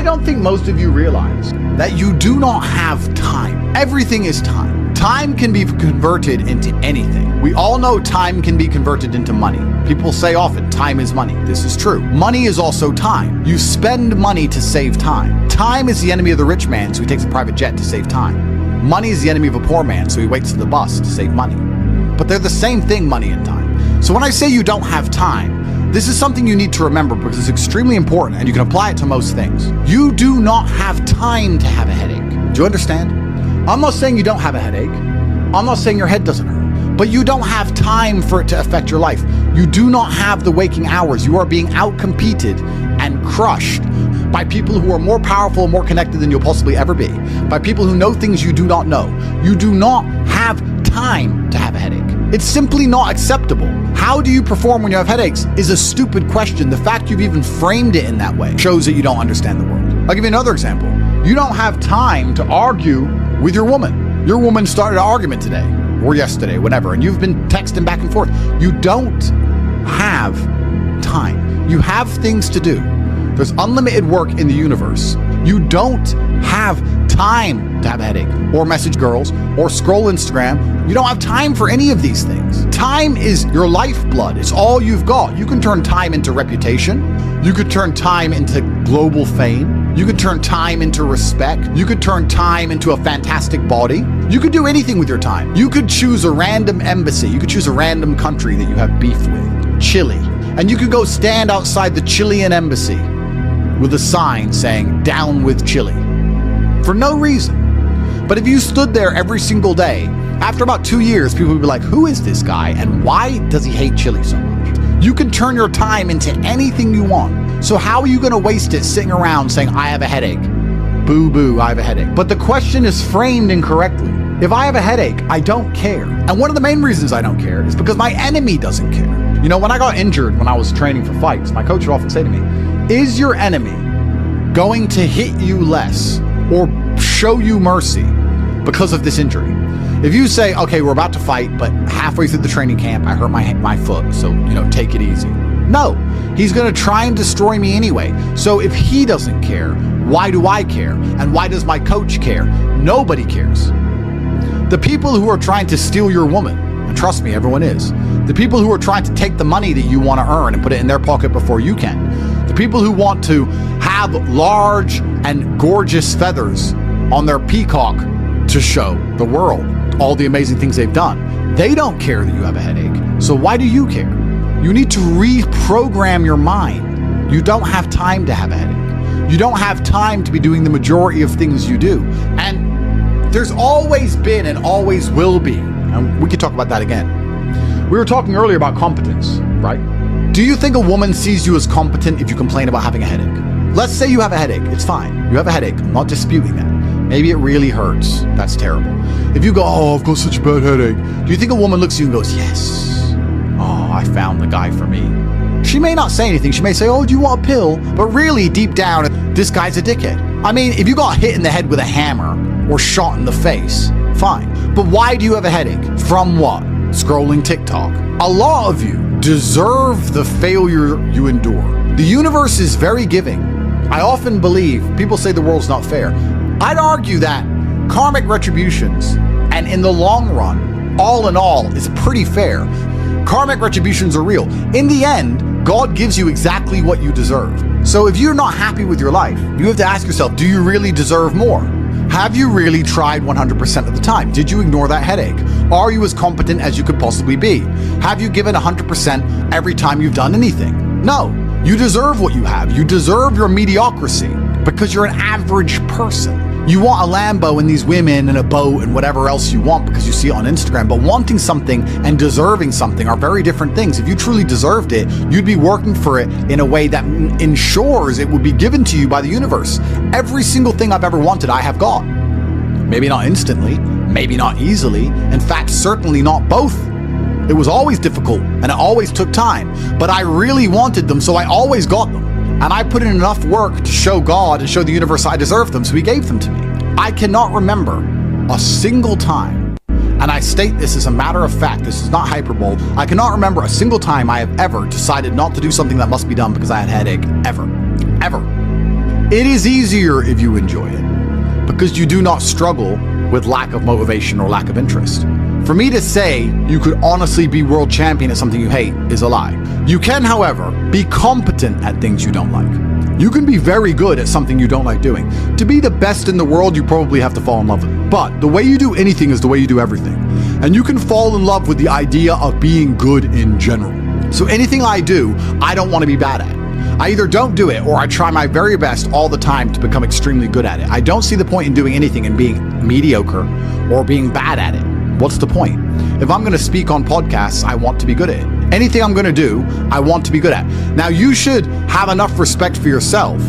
don't think most of you realize that you do not have time. Everything is time. Time can be converted into anything. We all know time can be converted into money. People say often, time is money. This is true. Money is also time. You spend money to save time. Time is the enemy of the rich man, so he takes a private jet to save time. Money is the enemy of a poor man, so he waits for the bus to save money. But they're the same thing, money and time. So when I say you don't have time, this is something you need to remember because it's extremely important and you can apply it to most things. You do not have time to have a headache. Do you understand? I'm not saying you don't have a headache. I'm not saying your head doesn't hurt. But you don't have time for it to affect your life. You do not have the waking hours. You are being outcompeted and crushed by people who are more powerful and more connected than you'll possibly ever be. By people who know things you do not know. You do not have time to have a headache. It's simply not acceptable. How do you perform when you have headaches is a stupid question. The fact you've even framed it in that way shows that you don't understand the world. I'll give you another example. You don't have time to argue with your woman. Your woman started an argument today or yesterday, whatever, and you've been texting back and forth. You don't have time. You have things to do. There's unlimited work in the universe. You don't have time to have a headache or message girls or scroll Instagram. You don't have time for any of these things. Time is your lifeblood. It's all you've got. You can turn time into reputation. You could turn time into global fame. You could turn time into respect. You could turn time into a fantastic body. You could do anything with your time. You could choose a random embassy. You could choose a random country that you have beef with. Chile. And you could go stand outside the Chilean embassy with a sign saying, "Down with Chile," for no reason. But if you stood there every single day, after about 2 years, people would be like, who is this guy and why does he hate Chile so much? You can turn your time into anything you want. So how are you going to waste it sitting around saying, I have a headache? Boo boo, I have a headache. But the question is framed incorrectly. If I have a headache, I don't care. And one of the main reasons I don't care is because my enemy doesn't care. You know, when I got injured when I was training for fights, my coach would often say to me, is your enemy going to hit you less or show you mercy because of this injury? If you say, okay, we're about to fight, but halfway through the training camp, I hurt my foot, so, take it easy. No, he's going to try and destroy me anyway. So if he doesn't care, why do I care? And why does my coach care? Nobody cares. The people who are trying to steal your woman, and trust me, everyone is. The people who are trying to take the money that you want to earn and put it in their pocket before you can. The people who want to have large and gorgeous feathers on their peacock to show the world all the amazing things they've done. They don't care that you have a headache. So why do you care? You need to reprogram your mind. You don't have time to have a headache. You don't have time to be doing the majority of things you do. And there's always been and always will be, and we could talk about that again. We were talking earlier about competence, right? Do you think a woman sees you as competent if you complain about having a headache? Let's say you have a headache. It's fine. You have a headache. I'm not disputing that. Maybe it really hurts. That's terrible. If you go, oh, I've got such a bad headache, do you think a woman looks at you and goes, yes, oh, I found the guy for me? She may not say anything. She may say, oh, do you want a pill? But really, deep down, this guy's a dickhead. I mean, if you got hit in the head with a hammer or shot in the face, fine. But why do you have a headache? From what? Scrolling TikTok. A lot of you deserve the failure you endure. The universe is very giving. I often believe, people say the world's not fair. I'd argue that karmic retributions, and in the long run, all in all, is pretty fair. Karmic retributions are real. In the end, God gives you exactly what you deserve. So if you're not happy with your life, you have to ask yourself, do you really deserve more? Have you really tried 100% of the time? Did you ignore that headache? Are you as competent as you could possibly be? Have you given 100% every time you've done anything? No. You deserve what you have. You deserve your mediocrity because you're an average person. You want a Lambo and these women and a boat and whatever else you want because you see it on Instagram, but wanting something and deserving something are very different things. If you truly deserved it, you'd be working for it in a way that ensures it would be given to you by the universe. Every single thing I've ever wanted, I have got. Maybe not instantly, maybe not easily, in fact, certainly not both. It was always difficult and it always took time, but I really wanted them, so I always got them. And I put in enough work to show God and show the universe I deserved them, so he gave them to me. I cannot remember a single time, and I state this as a matter of fact, this is not hyperbole, I cannot remember a single time I have ever decided not to do something that must be done because I had a headache, ever. It is easier if you enjoy it, because you do not struggle with lack of motivation or lack of interest. For me to say you could honestly be world champion at something you hate is a lie. You can, however, be competent at things you don't like. You can be very good at something you don't like doing. To be the best in the world, you probably have to fall in love with it. But the way you do anything is the way you do everything. And you can fall in love with the idea of being good in general. So anything I do, I don't want to be bad at. I either don't do it or I try my very best all the time to become extremely good at it. I don't see the point in doing anything and being mediocre or being bad at it. What's the point? If I'm going to speak on podcasts, I want to be good at it. Anything I'm going to do, I want to be good at. Now, you should have enough respect for yourself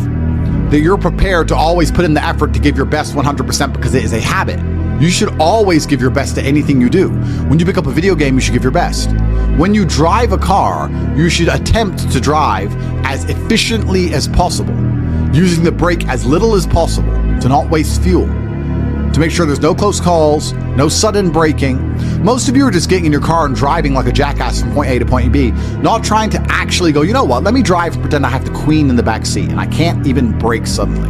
that you're prepared to always put in the effort to give your best 100% because it is a habit. You should always give your best at anything you do. When you pick up a video game, you should give your best. When you drive a car, you should attempt to drive as efficiently as possible, using the brake as little as possible to not waste fuel, to make sure there's no close calls, no sudden braking. Most of you are just getting in your car and driving like a jackass from point A to point B, not trying to actually go, you know what, let me drive and pretend I have the queen in the back seat and I can't even brake suddenly.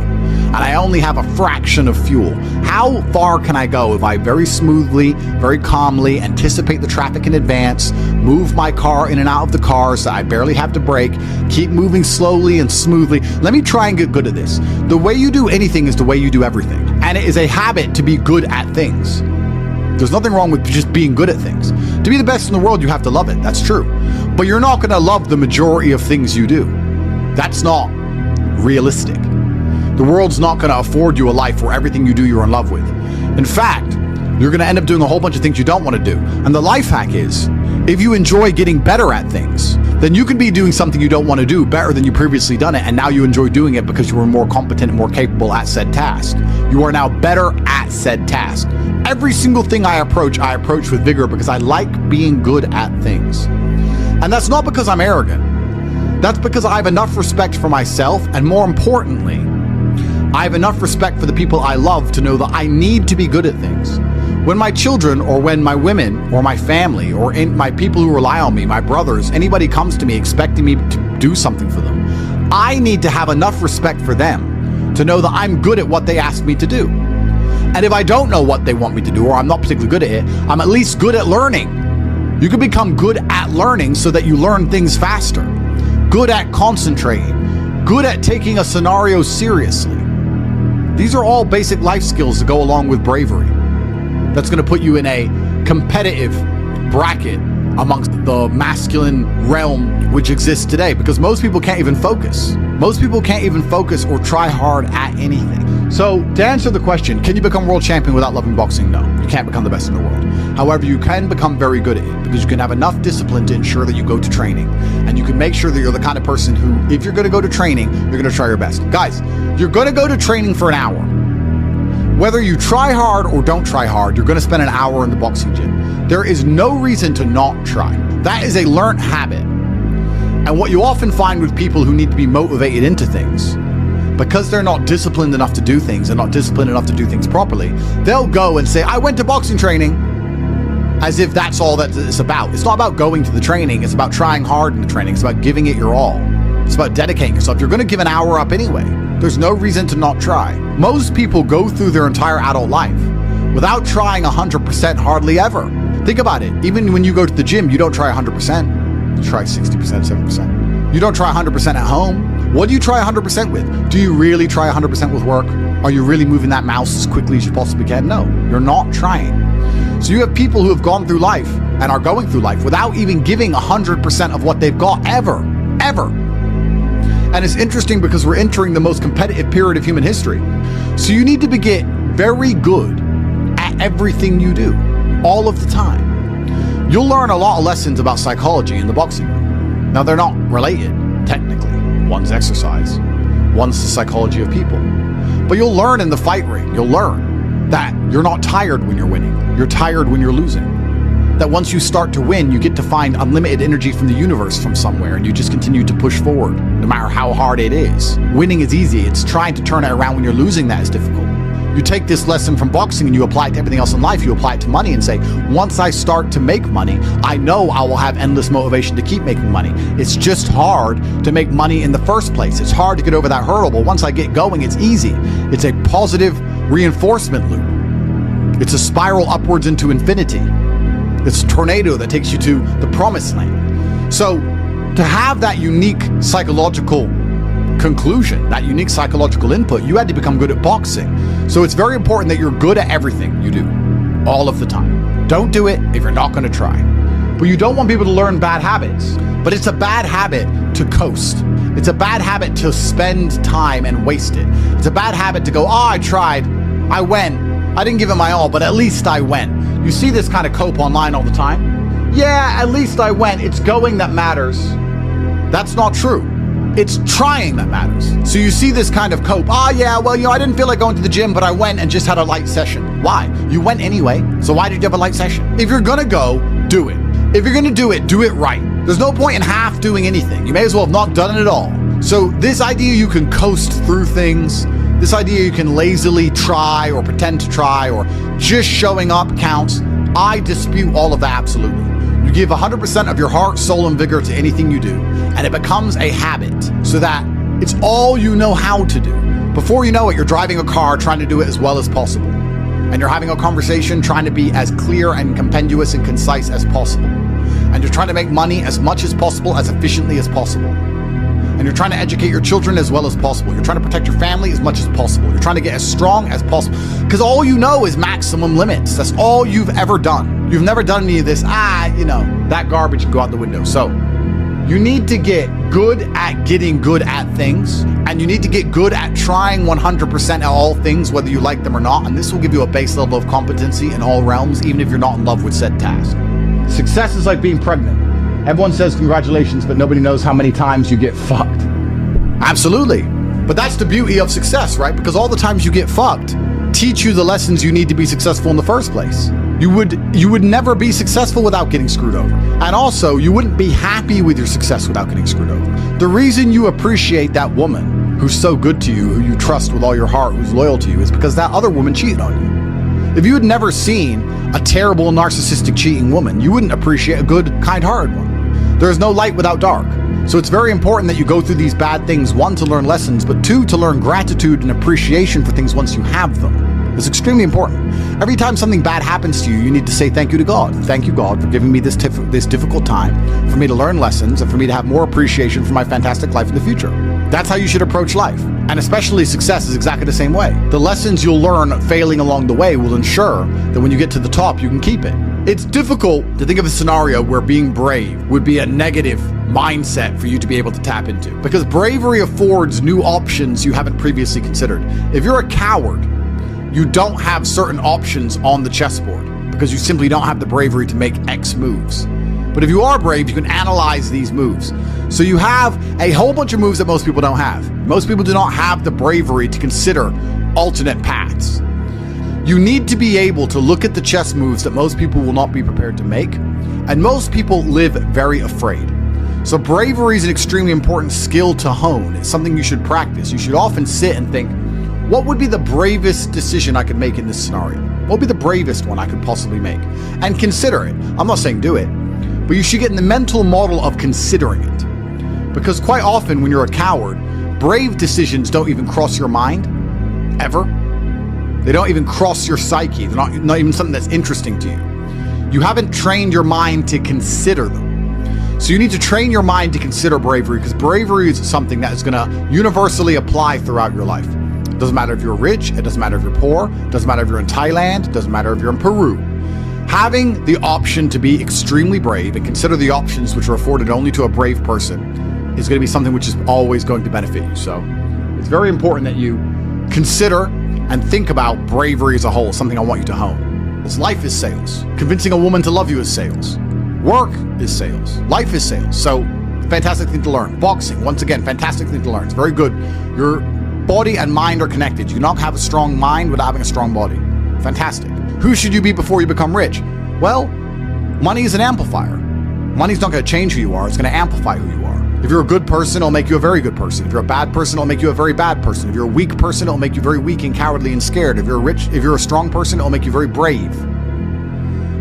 And I only have a fraction of fuel. How far can I go if I very smoothly, very calmly anticipate the traffic in advance, move my car in and out of the car so I barely have to brake, keep moving slowly and smoothly? Let me try and get good at this. The way you do anything is the way you do everything. And it is a habit to be good at things. There's nothing wrong with just being good at things. To be the best in the world, you have to love it. That's true. But you're not going to love the majority of things you do. That's not realistic. The world's not going to afford you a life where everything you do you're in love with. In fact, you're going to end up doing a whole bunch of things you don't want to do. And the life hack is, if you enjoy getting better at things, then you can be doing something you don't want to do better than you previously done it, and now you enjoy doing it because you were more competent and more capable at said task. You are now better at said task. Every single thing I approach with vigor because I like being good at things. And that's not because I'm arrogant. That's because I have enough respect for myself, and more importantly, I have enough respect for the people I love to know that I need to be good at things. When my children, or when my women, or my family, or my people who rely on me, my brothers, anybody comes to me expecting me to do something for them, I need to have enough respect for them to know that I'm good at what they ask me to do. And if I don't know what they want me to do, or I'm not particularly good at it, I'm at least good at learning. You can become good at learning so that you learn things faster. Good at concentrating. Good at taking a scenario seriously. These are all basic life skills that go along with bravery. That's going to put you in a competitive bracket amongst the masculine realm which exists today, because most people can't even focus. Most people can't even focus or try hard at anything. So to answer the question, can you become world champion without loving boxing? No, you can't become the best in the world. However, you can become very good at it because you can have enough discipline to ensure that you go to training, and you can make sure that you're the kind of person who, if you're going to go to training, you're going to try your best. Guys, you're going to go to training for an hour. Whether you try hard or don't try hard, you're going to spend an hour in the boxing gym. There is no reason to not try. That is a learned habit. And what you often find with people who need to be motivated into things, because they're not disciplined enough to do things and not disciplined enough to do things properly, they'll go and say, I went to boxing training, as if that's all that it's about. It's not about going to the training. It's about trying hard in the training. It's about giving it your all. It's about dedicating yourself. You're going to give an hour up anyway. There's no reason to not try. Most people go through their entire adult life without trying 100% hardly ever. Think about it. Even when you go to the gym, you don't try 100%. You try 60%, 70%. You don't try 100% at home. What do you try 100% with? Do you really try 100% with work? Are you really moving that mouse as quickly as you possibly can? No, you're not trying. So you have people who have gone through life and are going through life without even giving 100% of what they've got ever. And it's interesting because we're entering the most competitive period of human history. So you need to get very good at everything you do, all of the time. You'll learn a lot of lessons about psychology in the boxing room. Now, they're not related, technically. One's exercise, one's the psychology of people. But you'll learn in the fight ring, you'll learn that you're not tired when you're winning. You're tired when you're losing. That once you start to win, you get to find unlimited energy from the universe from somewhere, and you just continue to push forward, no matter how hard it is. Winning is easy. It's trying to turn it around when you're losing that is difficult. You take this lesson from boxing and you apply it to everything else in life. You apply it to money and say, once I start to make money, I know I will have endless motivation to keep making money. It's just hard to make money in the first place. It's hard to get over that hurdle, but once I get going, it's easy. It's a positive reinforcement loop. It's a spiral upwards into infinity. It's a tornado that takes you to the promised land. So to have that unique psychological conclusion, that unique psychological input, you had to become good at boxing. So it's very important that you're good at everything you do, all of the time. Don't do it if you're not going to try. But you don't want people to learn bad habits. But it's a bad habit to coast. It's a bad habit to spend time and waste it. It's a bad habit to go, I tried, I went, I didn't give it my all, but at least I went. You see this kind of cope online all the time. Yeah, at least I went. It's going that matters. That's not true. It's trying that matters. So you see this kind of cope. Yeah, well, I didn't feel like going to the gym, but I went and just had a light session. Why? You went anyway, so why did you have a light session? If you're gonna go, do it. If you're gonna do it right. There's no point in half doing anything. You may as well have not done it at all. So this idea you can coast through things, this idea you can lazily try or pretend to try or just showing up counts, I dispute all of that absolutely. You give 100% of your heart, soul, and vigor to anything you do, and it becomes a habit so that it's all you know how to do. Before you know it, you're driving a car trying to do it as well as possible. And you're having a conversation trying to be as clear and compendious and concise as possible. And you're trying to make money as much as possible, as efficiently as possible. And you're trying to educate your children as well as possible. You're trying to protect your family as much as possible. You're trying to get as strong as possible. Because all you know is maximum limits. That's all you've ever done. You've never done any of this, that garbage can go out the window. So you need to get good at getting good at things. And you need to get good at trying 100% at all things, whether you like them or not. And this will give you a base level of competency in all realms, even if you're not in love with said task. Success is like being pregnant. Everyone says congratulations, but nobody knows how many times you get fucked. Absolutely. But that's the beauty of success, right? Because all the times you get fucked teach you the lessons you need to be successful in the first place. You would never be successful without getting screwed over. And also, you wouldn't be happy with your success without getting screwed over. The reason you appreciate that woman who's so good to you, who you trust with all your heart, who's loyal to you, is because that other woman cheated on you. If you had never seen a terrible, narcissistic, cheating woman, you wouldn't appreciate a good, kind-hearted one. There is no light without dark. So it's very important that you go through these bad things, one, to learn lessons, but two, to learn gratitude and appreciation for things once you have them. It's extremely important. Every time something bad happens to you, you need to say thank you to God. Thank you, God, for giving me this difficult time, for me to learn lessons, and for me to have more appreciation for my fantastic life in the future. That's how you should approach life. And especially success is exactly the same way. The lessons you'll learn failing along the way will ensure that when you get to the top, you can keep it. It's difficult to think of a scenario where being brave would be a negative mindset for you to be able to tap into, because bravery affords new options you haven't previously considered. If you're a coward, you don't have certain options on the chessboard because you simply don't have the bravery to make X moves. But if you are brave, you can analyze these moves. So you have a whole bunch of moves that most people don't have. Most people do not have the bravery to consider alternate paths. You need to be able to look at the chess moves that most people will not be prepared to make, and most people live very afraid. So bravery is an extremely important skill to hone. It's something you should practice. You should often sit and think, what would be the bravest decision I could make in this scenario? What would be the bravest one I could possibly make? And consider it. I'm not saying do it, but you should get in the mental model of considering it. Because quite often when you're a coward, brave decisions don't even cross your mind, ever. They don't even cross your psyche. They're not even something that's interesting to you. You haven't trained your mind to consider them. So you need to train your mind to consider bravery, because bravery is something that is going to universally apply throughout your life. It doesn't matter if you're rich, it doesn't matter if you're poor, it doesn't matter if you're in Thailand, it doesn't matter if you're in Peru. Having the option to be extremely brave and consider the options which are afforded only to a brave person is going to be something which is always going to benefit you. So it's very important that you consider and think about bravery as a whole, something I want you to hone. Because life is sales. Convincing a woman to love you is sales. Work is sales. Life is sales. So fantastic thing to learn. Boxing, once again, fantastic thing to learn. It's very good. Your body and mind are connected. You cannot have a strong mind without having a strong body. Fantastic. Who should you be before you become rich? Well, money is an amplifier. Money's not going to change who you are. It's going to amplify who you are. If you're a good person, it'll make you a very good person. If you're a bad person, it'll make you a very bad person. If you're a weak person, it'll make you very weak and cowardly and scared. If you're a strong person, it'll make you very brave.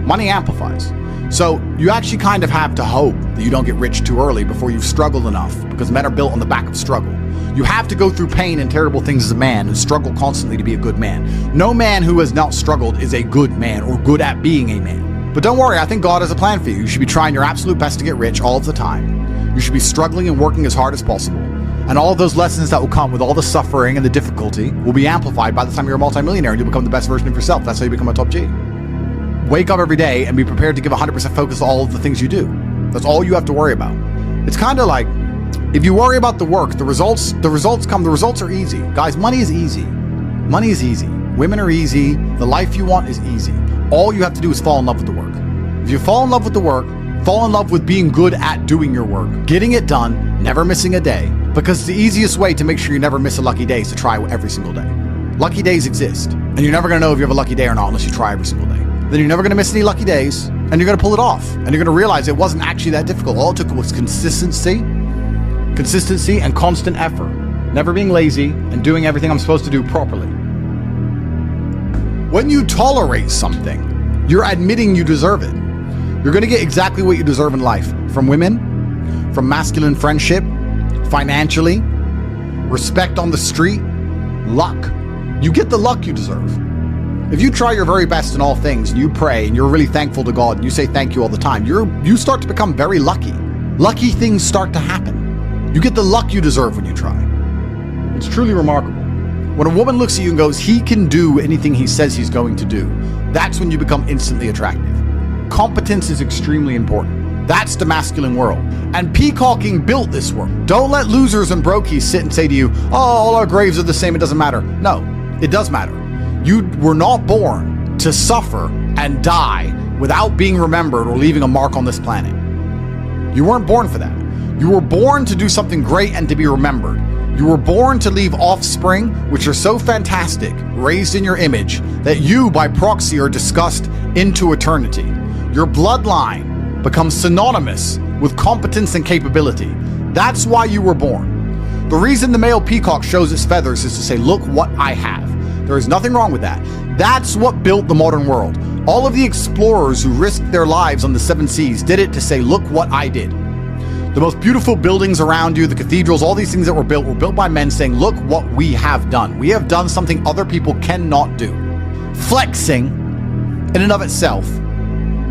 Money amplifies. So you actually kind of have to hope that you don't get rich too early before you've struggled enough, because men are built on the back of struggle. You have to go through pain and terrible things as a man and struggle constantly to be a good man. No man who has not struggled is a good man or good at being a man. But don't worry, I think God has a plan for you. You should be trying your absolute best to get rich all of the time. You should be struggling and working as hard as possible. And all of those lessons that will come with all the suffering and the difficulty will be amplified by the time you're a multimillionaire and you'll become the best version of yourself. That's how you become a top G. Wake up every day and be prepared to give 100% focus to all of the things you do. That's all you have to worry about. It's kind of like, if you worry about the work, the results come. The results are easy. Guys, money is easy. Money is easy. Women are easy. The life you want is easy. All you have to do is fall in love with the work. If you fall in love with the work, fall in love with being good at doing your work, getting it done, never missing a day, because the easiest way to make sure you never miss a lucky day is to try every single day. Lucky days exist, and you're never going to know if you have a lucky day or not unless you try every single day. Then you're never going to miss any lucky days, and you're going to pull it off, and you're going to realize it wasn't actually that difficult. All it took was consistency and constant effort, never being lazy and doing everything I'm supposed to do properly. When you tolerate something, you're admitting you deserve it. You're going to get exactly what you deserve in life, from women, from masculine friendship, financially, respect on the street, luck. You get the luck you deserve. If you try your very best in all things and you pray and you're really thankful to God and you say thank you all the time, you start to become very lucky. Lucky things start to happen. You get the luck you deserve when you try. It's truly remarkable. When a woman looks at you and goes, he can do anything he says he's going to do, that's when you become instantly attractive. Competence is extremely important. That's the masculine world. And peacocking built this world. Don't let losers and brokies sit and say to you, oh, all our graves are the same, it doesn't matter. No, it does matter. You were not born to suffer and die without being remembered or leaving a mark on this planet. You weren't born for that. You were born to do something great and to be remembered. You were born to leave offspring, which are so fantastic, raised in your image, that you, by proxy, are discussed into eternity. Your bloodline becomes synonymous with competence and capability. That's why you were born. The reason the male peacock shows its feathers is to say, look what I have. There is nothing wrong with that. That's what built the modern world. All of the explorers who risked their lives on the 7 seas did it to say, look what I did. The most beautiful buildings around you, the cathedrals, all these things that were built by men saying, look what we have done. We have done something other people cannot do. Flexing, in and of itself,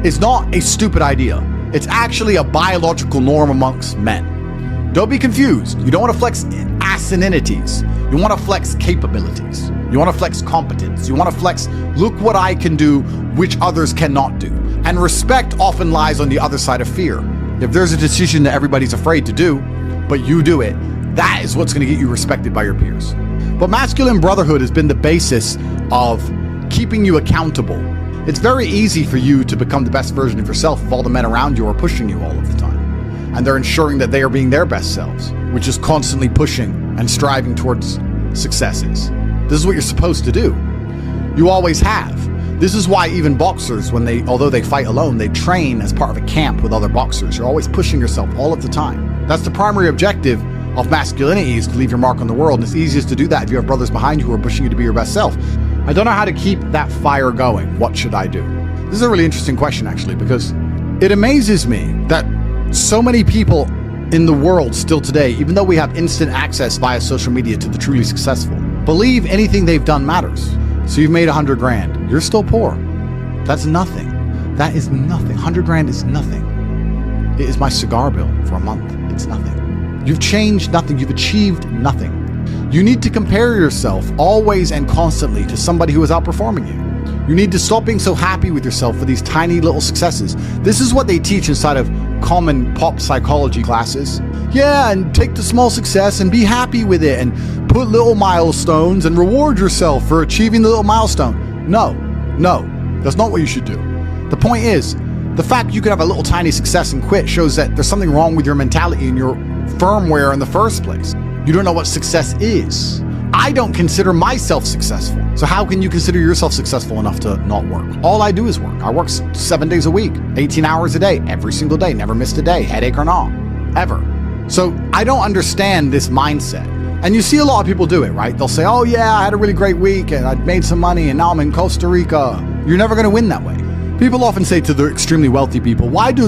is not a stupid idea. It's actually a biological norm amongst men. Don't be confused. You don't want to flex asininities. You want to flex capabilities. You want to flex competence. You want to flex, look what I can do, which others cannot do. And respect often lies on the other side of fear. If there's a decision that everybody's afraid to do, but you do it, that is what's going to get you respected by your peers. But masculine brotherhood has been the basis of keeping you accountable. It's very easy for you to become the best version of yourself if all the men around you are pushing you all of the time. And they're ensuring that they are being their best selves, which is constantly pushing and striving towards successes. This is what you're supposed to do. You always have. This is why even boxers, although they fight alone, they train as part of a camp with other boxers. You're always pushing yourself all of the time. That's the primary objective of masculinity, is to leave your mark on the world. And it's easiest to do that if you have brothers behind you who are pushing you to be your best self. I don't know how to keep that fire going. What should I do? This is a really interesting question, actually, because it amazes me that so many people in the world still today, even though we have instant access via social media to the truly successful, believe anything they've done matters. So you've made 100 grand. You're still poor. That's nothing. That is nothing. 100 grand is nothing. It is my cigar bill for a month. It's nothing. You've changed nothing. You've achieved nothing. You need to compare yourself always and constantly to somebody who is outperforming you. You need to stop being so happy with yourself for these tiny little successes. This is what they teach inside of common pop psychology classes. Yeah, and take the small success and be happy with it and put little milestones and reward yourself for achieving the little milestone. No, that's not what you should do. The point is, the fact you could have a little tiny success and quit shows that there's something wrong with your mentality and your firmware in the first place. You don't know what success is. I don't consider myself successful. So how can you consider yourself successful enough to not work? All I do is work. I work 7 days a week, 18 hours a day, every single day, never missed a day, headache or not, ever. So I don't understand this mindset. And you see a lot of people do it, right? They'll say, oh yeah, I had a really great week and I made some money and now I'm in Costa Rica. You're never going to win that way. People often say to the extremely wealthy people, why do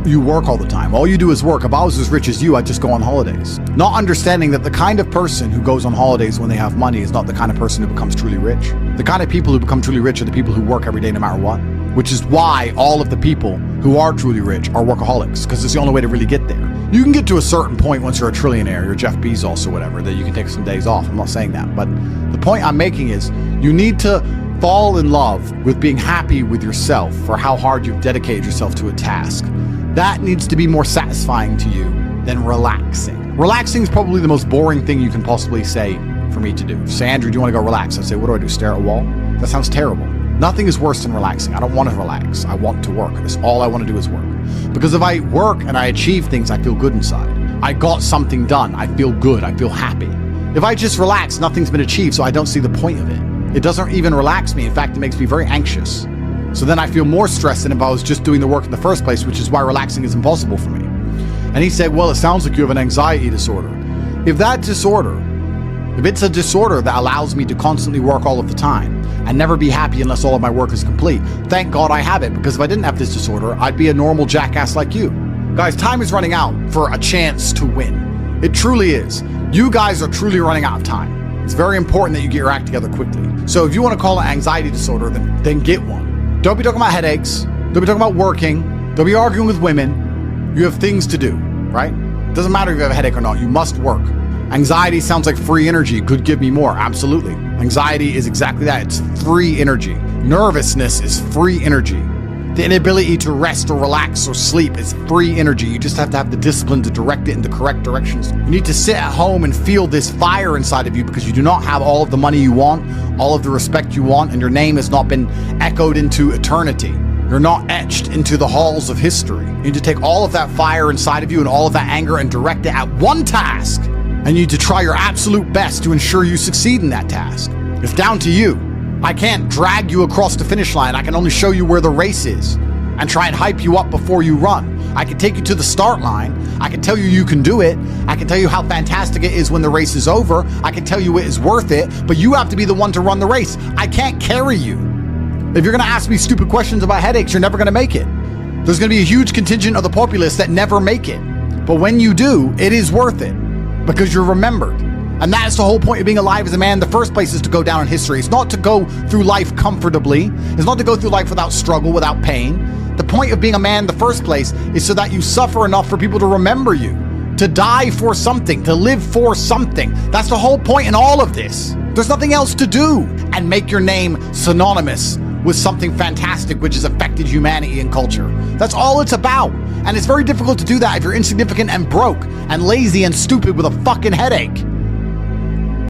you work all the time? All you do is work. If I was as rich as you, I'd just go on holidays. Not understanding that the kind of person who goes on holidays when they have money is not the kind of person who becomes truly rich. The kind of people who become truly rich are the people who work every day no matter what, which is why all of the people who are truly rich are workaholics, because it's the only way to really get there. You can get to a certain point once you're a trillionaire, you're Jeff Bezos or whatever, that you can take some days off. I'm not saying that, but the point I'm making is you need to fall in love with being happy with yourself for how hard you've dedicated yourself to a task. That needs to be more satisfying to you than relaxing. Relaxing is probably the most boring thing you can possibly say for me to do. Say, Andrew, do you want to go relax? I say, what do? Stare at a wall? That sounds terrible. Nothing is worse than relaxing. I don't want to relax. I want to work. That's all I want to do is work. Because if I work and I achieve things, I feel good inside. I got something done. I feel good. I feel happy. If I just relax, nothing's been achieved, so I don't see the point of it. It doesn't even relax me. In fact, it makes me very anxious. So then I feel more stressed than if I was just doing the work in the first place, which is why relaxing is impossible for me. And he said, well, it sounds like you have an anxiety disorder. If it's a disorder that allows me to constantly work all of the time and never be happy unless all of my work is complete, thank God I have it, because if I didn't have this disorder, I'd be a normal jackass like you. Guys, time is running out for a chance to win. It truly is. You guys are truly running out of time. It's very important that you get your act together quickly. So if you want to call it anxiety disorder, then get one. Don't be talking about headaches. Don't be talking about working. Don't be arguing with women. You have things to do, right? It doesn't matter if you have a headache or not. You must work. Anxiety sounds like free energy. Could give me more. Absolutely. Anxiety is exactly that. It's free energy. Nervousness is free energy. The inability to rest or relax or sleep is free energy. You just have to have the discipline to direct it in the correct directions. You need to sit at home and feel this fire inside of you because you do not have all of the money you want, all of the respect you want, and your name has not been echoed into eternity. You're not etched into the halls of history. You need to take all of that fire inside of you and all of that anger and direct it at one task. And you need to try your absolute best to ensure you succeed in that task. It's down to you. I can't drag you across the finish line. I can only show you where the race is and try and hype you up before you run. I can take you to the start line. I can tell you you can do it. I can tell you how fantastic it is when the race is over. I can tell you it is worth it, but you have to be the one to run the race. I can't carry you. If you're gonna ask me stupid questions about headaches, you're never gonna make it. There's gonna be a huge contingent of the populace that never make it. But when you do, it is worth it because you're remembered. And that's the whole point of being alive as a man in the first place, is to go down in history. It's not to go through life comfortably. It's not to go through life without struggle, without pain. The point of being a man in the first place is so that you suffer enough for people to remember you, to die for something, to live for something. That's the whole point in all of this. There's nothing else to do. And make your name synonymous with something fantastic which has affected humanity and culture. That's all it's about. And it's very difficult to do that if you're insignificant and broke and lazy and stupid with a fucking headache.